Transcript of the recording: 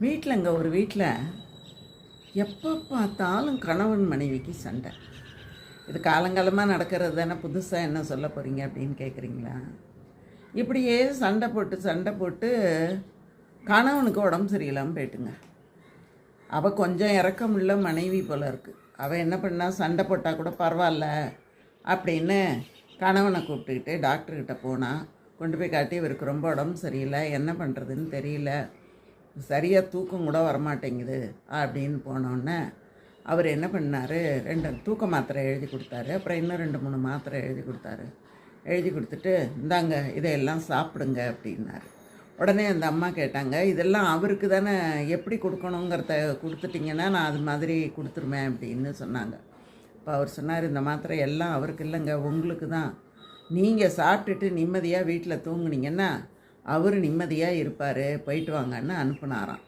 வீட்டிலங்க ஒரு வீட்டில் எப்போ பார்த்தாலும் கணவன் மனைவிக்கு சண்டை. இது காலங்காலமாக நடக்கிறது தானே, புதுசாக என்ன சொல்ல போகிறீங்க அப்படின்னு கேட்குறீங்களா? இப்படியே சண்டை போட்டு கணவனுக்கு உடம்பு சரியில்லாமல் போயிட்டுங்க. அவள் கொஞ்சம் இறக்கமுள்ள மனைவி போல் இருக்குது. அவள் என்ன பண்ணா, சண்டை போட்டால் கூட பரவாயில்ல அப்படின்னு கணவனை கூப்பிட்டுக்கிட்டு டாக்டர்கிட்ட போனால், கொண்டு போய் காட்டி இவருக்கு ரொம்ப உடம்பு சரியில்லை, என்ன பண்ணுறதுன்னு தெரியல, சரியாக தூக்கம் கூட வரமாட்டேங்குது அப்படின்னு போனோடனே அவர் என்ன பண்ணார், 2 தூக்க மாத்திரை எழுதி கொடுத்தாரு. அப்புறம் இன்னும் 2-3 மாத்திரை எழுதி கொடுத்துட்டு, இந்தாங்க இதையெல்லாம் சாப்பிடுங்க அப்படின்னாரு. உடனே அந்த அம்மா கேட்டாங்க, இதெல்லாம் அவருக்கு தானே, எப்படி கொடுக்கணுங்கிறத கொடுத்துட்டிங்கன்னா நான் அது மாதிரி கொடுத்துருவேன் அப்படின்னு சொன்னாங்க. இப்போ அவர் சொன்னார், இந்த மாத்திரை எல்லாம் அவருக்கு இல்லைங்க, உங்களுக்கு தான். நீங்கள் சாப்பிட்டுட்டு நிம்மதியாக வீட்டில் தூங்குனீங்கன்னா அவர் நிம்மதியாக இருப்பார், போயிட்டு வாங்கன்னு அனுப்புனாராம்.